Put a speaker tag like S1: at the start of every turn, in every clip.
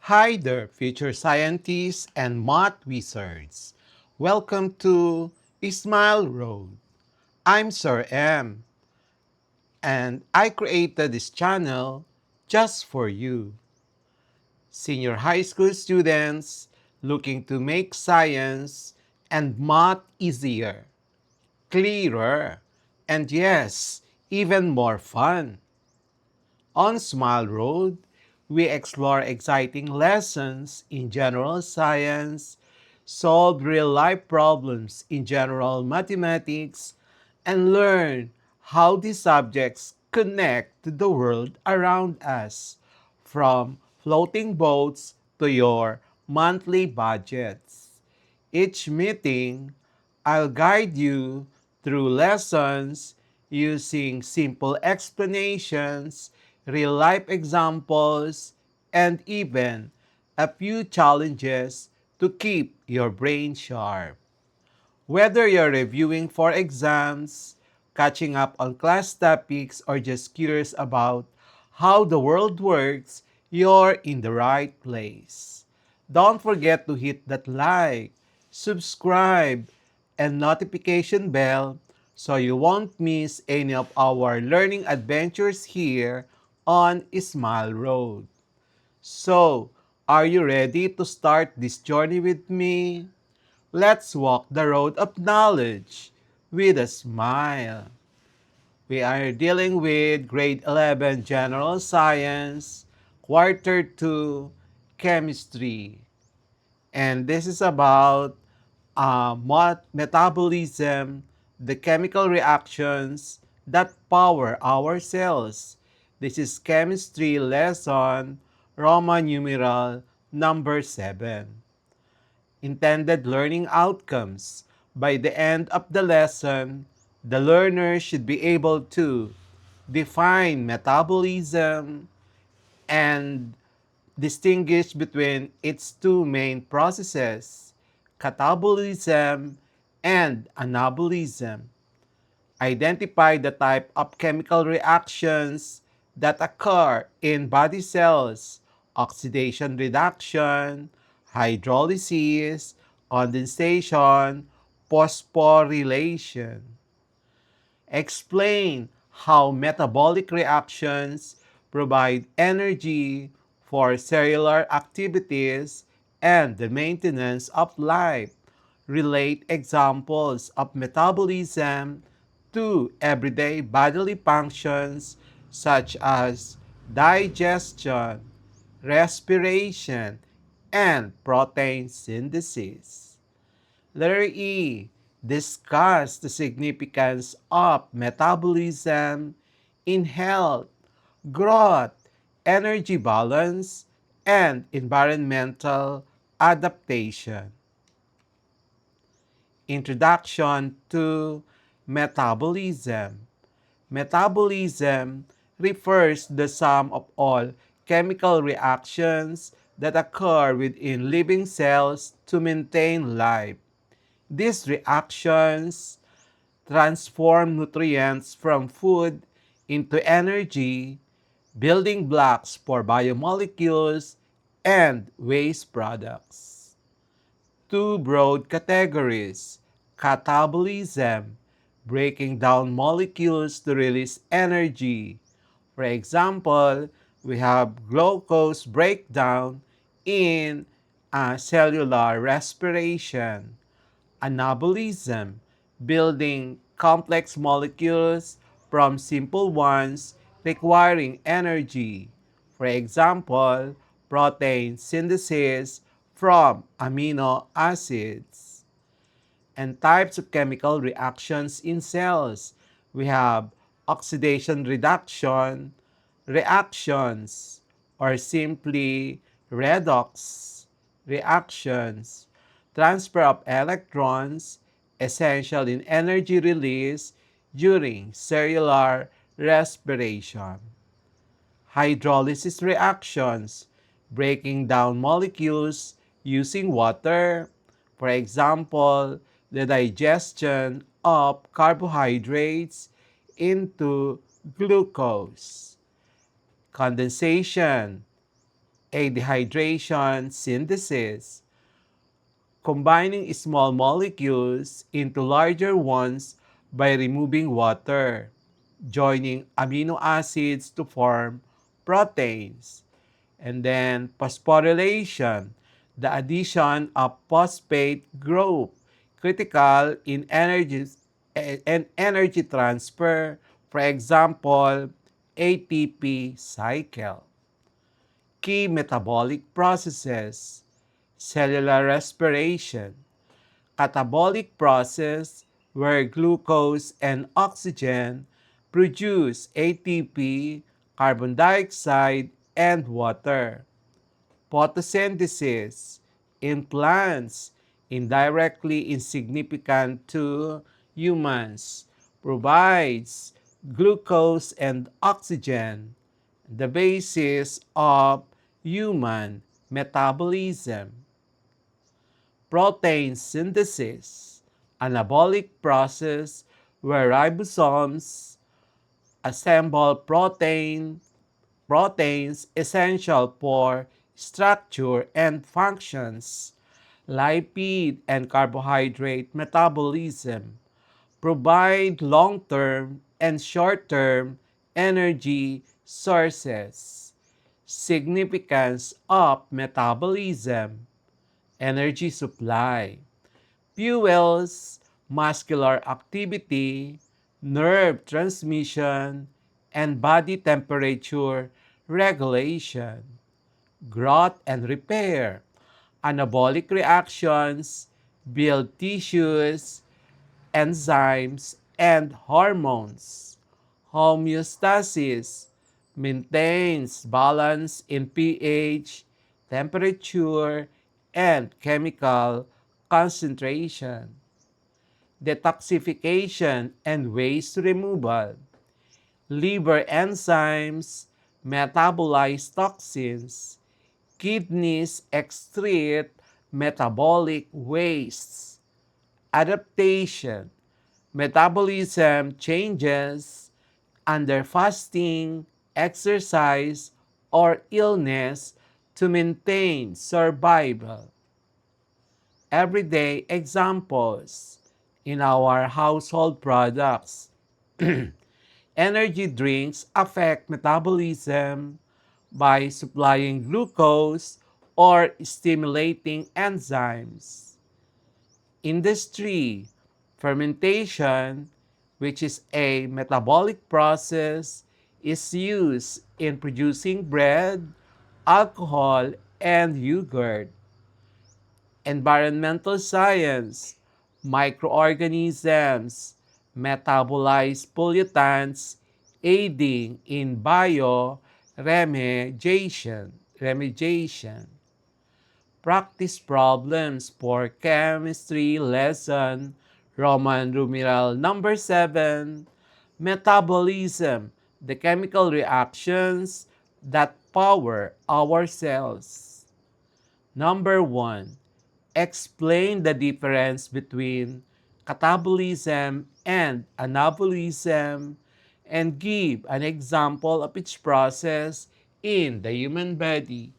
S1: Hi there, future scientists and math wizards. Welcome to Ismail Road. I'm Sir M, and I created this channel just for you. Senior high school students looking to make science and math easier, clearer, and yes, even more fun. On Smile Road, we explore exciting lessons in general science, solve real life problems in general mathematics, and learn how these subjects connect to the world around us, from floating boats to your monthly budgets. Each meeting, I'll guide you through lessons using simple explanations, real life examples, and even a few challenges to keep your brain sharp. Whether you're reviewing for exams, catching up on class topics, or just curious about how the world works, you're in the right place. Don't forget to hit that like, subscribe, and notification bell so you won't miss any of our learning adventures here on Smile Road. So, are you ready to start this journey with me? Let's walk the road of knowledge with a smile. We are dealing with grade 11 general science, quarter 2 chemistry. And this is about metabolism, the chemical reactions that power our cells. This is chemistry lesson Roman numeral number 7. Intended learning outcomes. By the end of the lesson, the learner should be able to define metabolism and distinguish between its two main processes, catabolism and anabolism. Identify the type of chemical reactions that occur in body cells: oxidation reduction, hydrolysis, condensation, phosphorylation. Explain how metabolic reactions provide energy for cellular activities and the maintenance of life. Relate examples of metabolism to everyday bodily functions such as digestion, respiration, and protein synthesis. Letter E. Discuss the significance of metabolism in health, growth, energy balance, and environmental adaptation. Introduction to metabolism. Metabolism refers to the sum of all chemical reactions that occur within living cells to maintain life. These reactions transform nutrients from food into energy, building blocks for biomolecules and waste products. Two broad categories: catabolism, breaking down molecules to release energy. For example, we have glucose breakdown in cellular respiration. Anabolism, building complex molecules from simple ones requiring energy. For example, protein synthesis from amino acids. And types of chemical reactions in cells. We have oxidation reduction, reactions, or simply redox reactions, transfer of electrons, essential in energy release during cellular respiration. Hydrolysis reactions, breaking down molecules using water. For example, the digestion of carbohydrates into glucose. Condensation, a dehydration synthesis, combining small molecules into larger ones by removing water, joining amino acids to form proteins. And then phosphorylation, the addition of phosphate group, critical in energy transfer, for example, ATP cycle. Key metabolic processes, cellular respiration, catabolic process where glucose and oxygen produce ATP, carbon dioxide, and water. Photosynthesis in plants, indirectly insignificant to humans, provides glucose and oxygen, the basis of human metabolism. Protein synthesis, anabolic process where ribosomes assemble proteins essential for structure and functions. Lipid and carbohydrate metabolism provide long-term and short-term energy sources. Significance of metabolism, energy supply, fuels muscular activity, nerve transmission, and body temperature regulation, growth and repair. Anabolic reactions build tissues, enzymes, and hormones. Homeostasis maintains balance in pH, temperature, and chemical concentration. Detoxification and waste removal. Liver enzymes metabolize toxins. Kidneys excrete metabolic wastes. Adaptation. Metabolism changes under fasting, exercise, or illness to maintain survival. Everyday examples in our household products. Energy drinks affect metabolism by supplying glucose or stimulating enzymes. Industry, fermentation, which is a metabolic process, is used in producing bread, alcohol, and yogurt. Environmental science, microorganisms metabolize pollutants, aiding in bioremediation. Practice problems for chemistry lesson, Roman numeral number 7, metabolism, the chemical reactions that power our cells. Number 1, explain the difference between catabolism and anabolism and give an example of each process in the human body.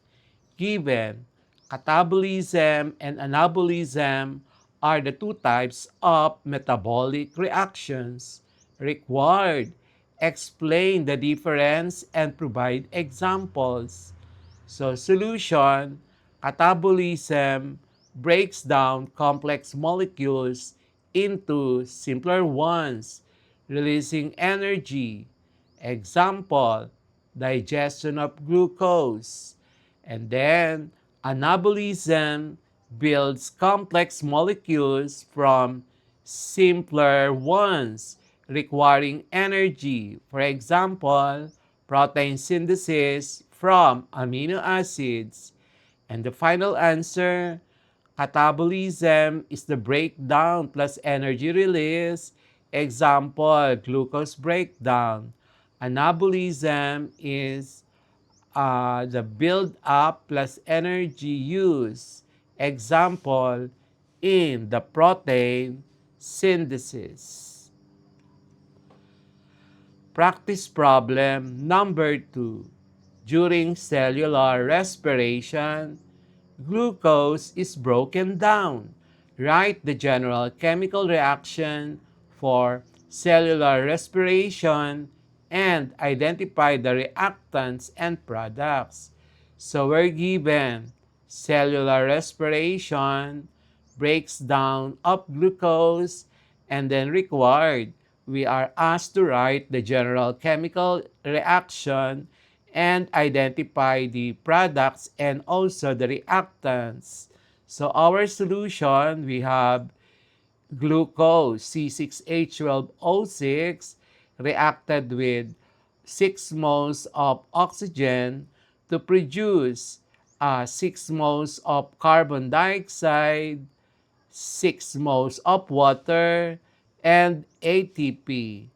S1: Given, catabolism and anabolism are the two types of metabolic reactions. Required, explain the difference and provide examples. So solution, catabolism breaks down complex molecules into simpler ones, releasing energy. Example, digestion of glucose. And then anabolism builds complex molecules from simpler ones, requiring energy. For example, protein synthesis from amino acids. And the final answer, catabolism is the breakdown plus energy release. Example, glucose breakdown. Anabolism is the build up plus energy use. Example, in the protein synthesis. Practice problem number 2. During cellular respiration, glucose is broken down. Write the general chemical reaction for cellular respiration and identify the reactants and products. So we're given cellular respiration breaks down up glucose and then required. We are asked to write the general chemical reaction and identify the products and also the reactants. So our solution, we have glucose C6H12O6 reacted with 6 moles of oxygen to produce 6 moles of carbon dioxide, 6 moles of water, and ATP.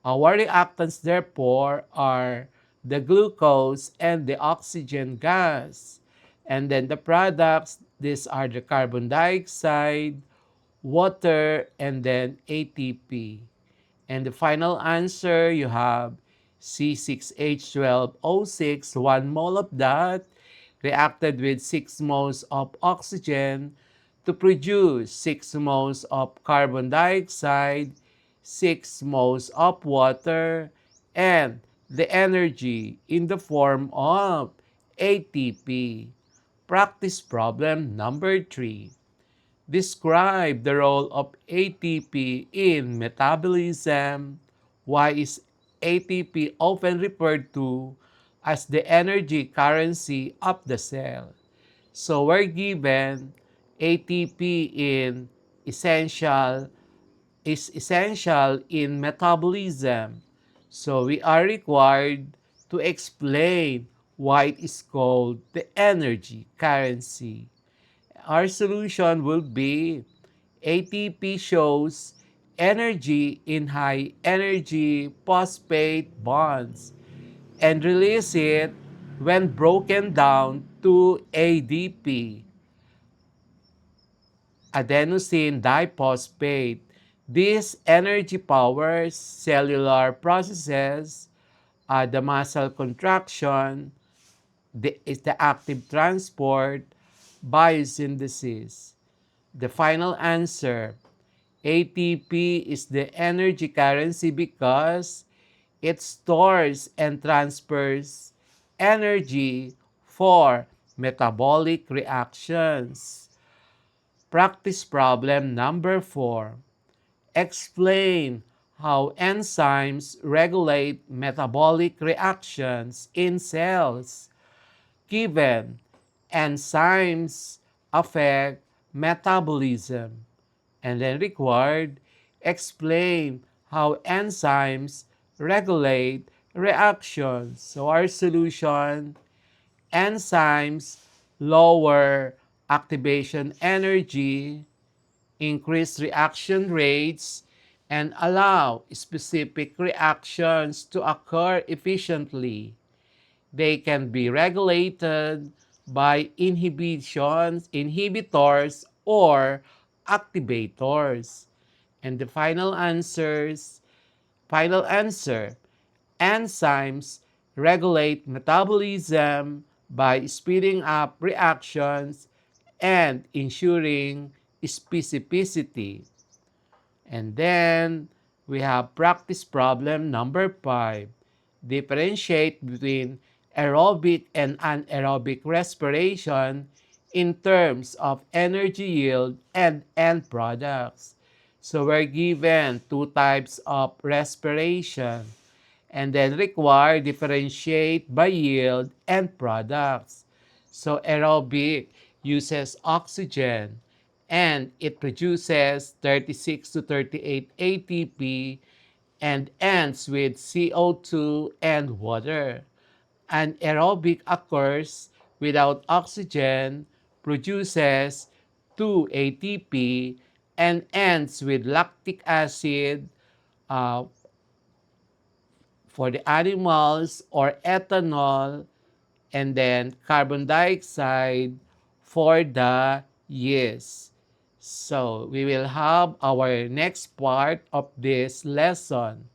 S1: Our reactants, therefore, are the glucose and the oxygen gas. And then the products, these are the carbon dioxide, water, and then ATP. And the final answer, you have C6H12O6, 1 mole of that, reacted with 6 moles of oxygen to produce 6 moles of carbon dioxide, 6 moles of water, and the energy in the form of ATP. Practice problem number 3. Describe the role of ATP in metabolism. Why is ATP often referred to as the energy currency of the cell? So we're given ATP in essential is essential in metabolism. So we are required to explain why it is called the energy currency. Our solution will be ATP shows energy in high energy phosphate bonds and release it when broken down to ADP, adenosine diphosphate. This energy powers cellular processes, the muscle contraction, is the active transport, biosynthesis. The final answer, ATP is the energy currency because it stores and transfers energy for metabolic reactions. Practice problem number 4. Explain how enzymes regulate metabolic reactions in cells. Given, enzymes affect metabolism. And then required, explain how enzymes regulate reactions. So our solution, enzymes lower activation energy, increase reaction rates, and allow specific reactions to occur efficiently. They can be regulated by inhibitors, or activators. And the final answer, enzymes regulate metabolism by speeding up reactions and ensuring specificity. And then we have practice problem number 5. Differentiate between aerobic and anaerobic respiration in terms of energy yield and end products. So we're given 2 types of respiration and then require differentiate by yield and products. So aerobic uses oxygen and it produces 36 to 38 ATP and ends with CO2 and water. Anaerobic occurs without oxygen, produces 2 ATP, and ends with lactic acid uh, for the animals, or ethanol, and then carbon dioxide for the yeast. So we will have our next part of this lesson.